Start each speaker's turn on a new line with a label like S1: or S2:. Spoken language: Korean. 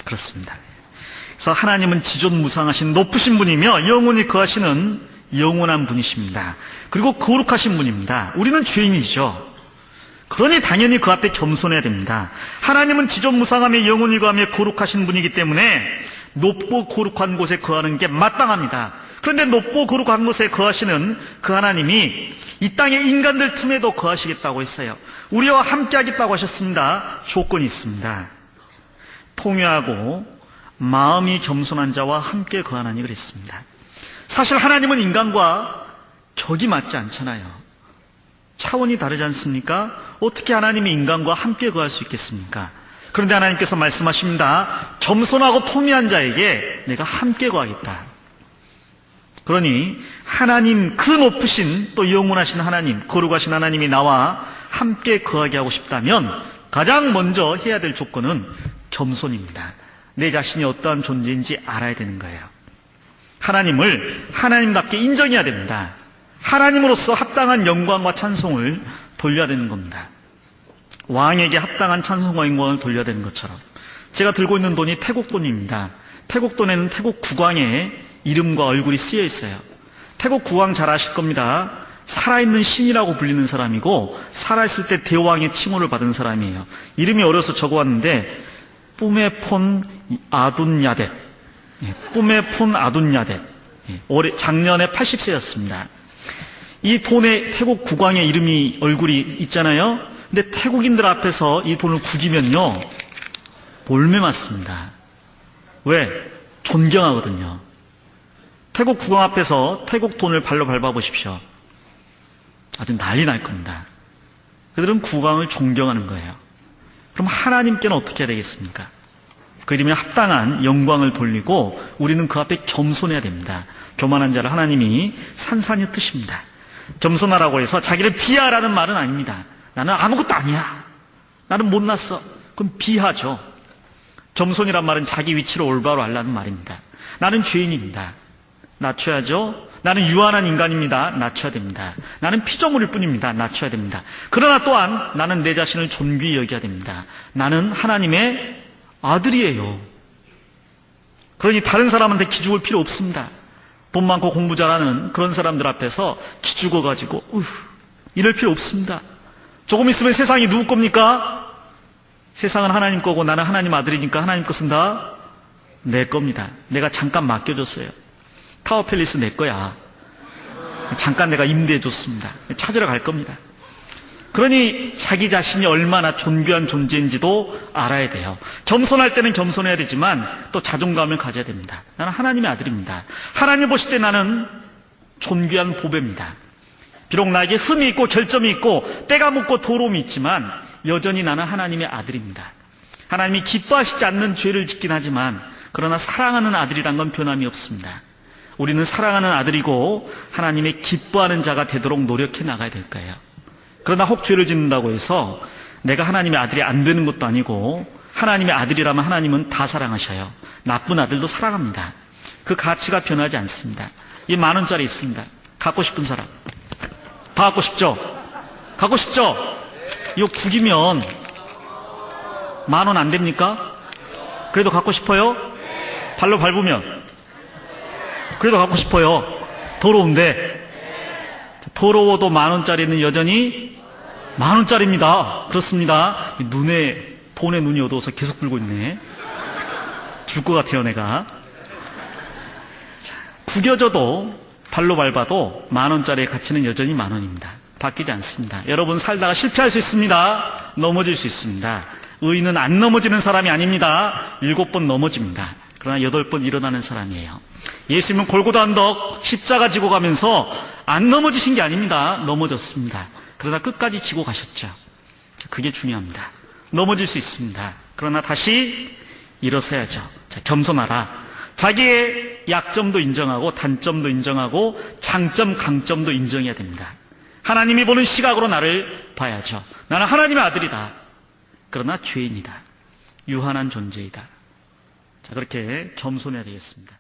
S1: 그렇습니다. 그래서 하나님은 지존무상하신 높으신 분이며 영원히 거하시는 영원한 분이십니다. 그리고 거룩하신 분입니다. 우리는 죄인이죠. 그러니 당연히 그 앞에 겸손해야 됩니다. 하나님은 지존무상하며 영원히 거하며 거룩하신 분이기 때문에 높고 거룩한 곳에 거하는 게 마땅합니다. 그런데 높고 거룩한 곳에 거하시는 그 하나님이 이 땅의 인간들 틈에도 거하시겠다고 했어요. 우리와 함께 하겠다고 하셨습니다. 조건이 있습니다. 통회하고 마음이 겸손한 자와 함께 거하나니 그랬습니다. 사실 하나님은 인간과 격이 맞지 않잖아요. 차원이 다르지 않습니까? 어떻게 하나님이 인간과 함께 거할 수 있겠습니까? 그런데 하나님께서 말씀하십니다. 겸손하고 통회한 자에게 내가 함께 거하겠다. 그러니 하나님, 그 높으신 또 영원하신 하나님, 거룩하신 하나님이 나와 함께 거하게 하고 싶다면 가장 먼저 해야 될 조건은 겸손입니다. 내 자신이 어떠한 존재인지 알아야 되는 거예요. 하나님을 하나님답게 인정해야 됩니다. 하나님으로서 합당한 영광과 찬송을 돌려야 되는 겁니다. 왕에게 합당한 찬송과 영광을 돌려야 되는 것처럼. 제가 들고 있는 돈이 태국 돈입니다. 태국 돈에는 태국 국왕의 이름과 얼굴이 쓰여 있어요. 태국 국왕 잘 아실 겁니다. 살아있는 신이라고 불리는 사람이고 살아있을 때 대왕의 칭호를 받은 사람이에요. 이름이 어려서 적어왔는데 뿌메폰 아둔야뎃, 뿌메폰 아둔야뎃. 작년에 80세였습니다. 이 돈에 태국 국왕의 이름이 얼굴이 있잖아요. 근데 태국인들 앞에서 이 돈을 구기면요 몰매 맞습니다. 왜? 존경하거든요. 태국 국왕 앞에서 태국 돈을 발로 밟아보십시오. 아주 난리 날 겁니다. 그들은 국왕을 존경하는 거예요. 그럼 하나님께는 어떻게 해야 되겠습니까? 그 이름에 합당한 영광을 돌리고 우리는 그 앞에 겸손해야 됩니다. 교만한 자를 하나님이 산산히 뜨십니다. 겸손하라고 해서 자기를 비하라는 말은 아닙니다. 나는 아무것도 아니야. 나는 못났어. 그럼 비하죠. 겸손이란 말은 자기 위치를 올바로 알라는 말입니다. 나는 죄인입니다. 낮춰야죠. 나는 유한한 인간입니다. 낮춰야 됩니다. 나는 피조물일 뿐입니다. 낮춰야 됩니다. 그러나 또한 나는 내 자신을 존귀히 여겨야 됩니다. 나는 하나님의 아들이에요. 그러니 다른 사람한테 기죽을 필요 없습니다. 돈 많고 공부 잘하는 그런 사람들 앞에서 기죽어가지고 이럴 필요 없습니다. 조금 있으면 세상이 누구 겁니까? 세상은 하나님 거고 나는 하나님 아들이니까 하나님 것은 다 내 겁니다. 내가 잠깐 맡겨줬어요. 타워팰리스 내 거야. 잠깐 내가 임대해줬습니다. 찾으러 갈 겁니다. 그러니 자기 자신이 얼마나 존귀한 존재인지도 알아야 돼요. 겸손할 때는 겸손해야 되지만 또 자존감을 가져야 됩니다. 나는 하나님의 아들입니다. 하나님 보실 때 나는 존귀한 보배입니다. 비록 나에게 흠이 있고 결점이 있고 때가 묻고 더러움이 있지만 여전히 나는 하나님의 아들입니다. 하나님이 기뻐하시지 않는 죄를 짓긴 하지만 그러나 사랑하는 아들이란 건 변함이 없습니다. 우리는 사랑하는 아들이고 하나님의 기뻐하는 자가 되도록 노력해 나가야 될 거예요. 그러나 혹 죄를 짓는다고 해서 내가 하나님의 아들이 안 되는 것도 아니고 하나님의 아들이라면 하나님은 다 사랑하셔요. 나쁜 아들도 사랑합니다. 그 가치가 변하지 않습니다. 이 10,000원짜리 있습니다. 갖고 싶은 사람. 다 갖고 싶죠? 갖고 싶죠? 이거 구기면 10,000원 안 됩니까? 그래도 갖고 싶어요? 발로 밟으면 그래도 갖고 싶어요. 더러운데 더러워도 10,000원짜리는 여전히 10,000원짜리입니다. 그렇습니다. 돈에 눈이 어두워서 계속 불고 있네. 줄 것 같아요 내가. 구겨져도 발로 밟아도 10,000원짜리의 가치는 여전히 10,000원입니다. 바뀌지 않습니다. 여러분 살다가 실패할 수 있습니다. 넘어질 수 있습니다. 의인은 안 넘어지는 사람이 아닙니다. 7번 넘어집니다. 그러나 8번 일어나는 사람이에요. 예수님은 골고다 언덕 십자가 지고 가면서 안 넘어지신 게 아닙니다. 넘어졌습니다. 그러나 끝까지 지고 가셨죠. 그게 중요합니다. 넘어질 수 있습니다. 그러나 다시 일어서야죠. 자, 겸손하라. 자기의 약점도 인정하고 단점도 인정하고 장점, 강점도 인정해야 됩니다. 하나님이 보는 시각으로 나를 봐야죠. 나는 하나님의 아들이다. 그러나 죄인이다. 유한한 존재이다. 자, 그렇게 겸손해야 되겠습니다.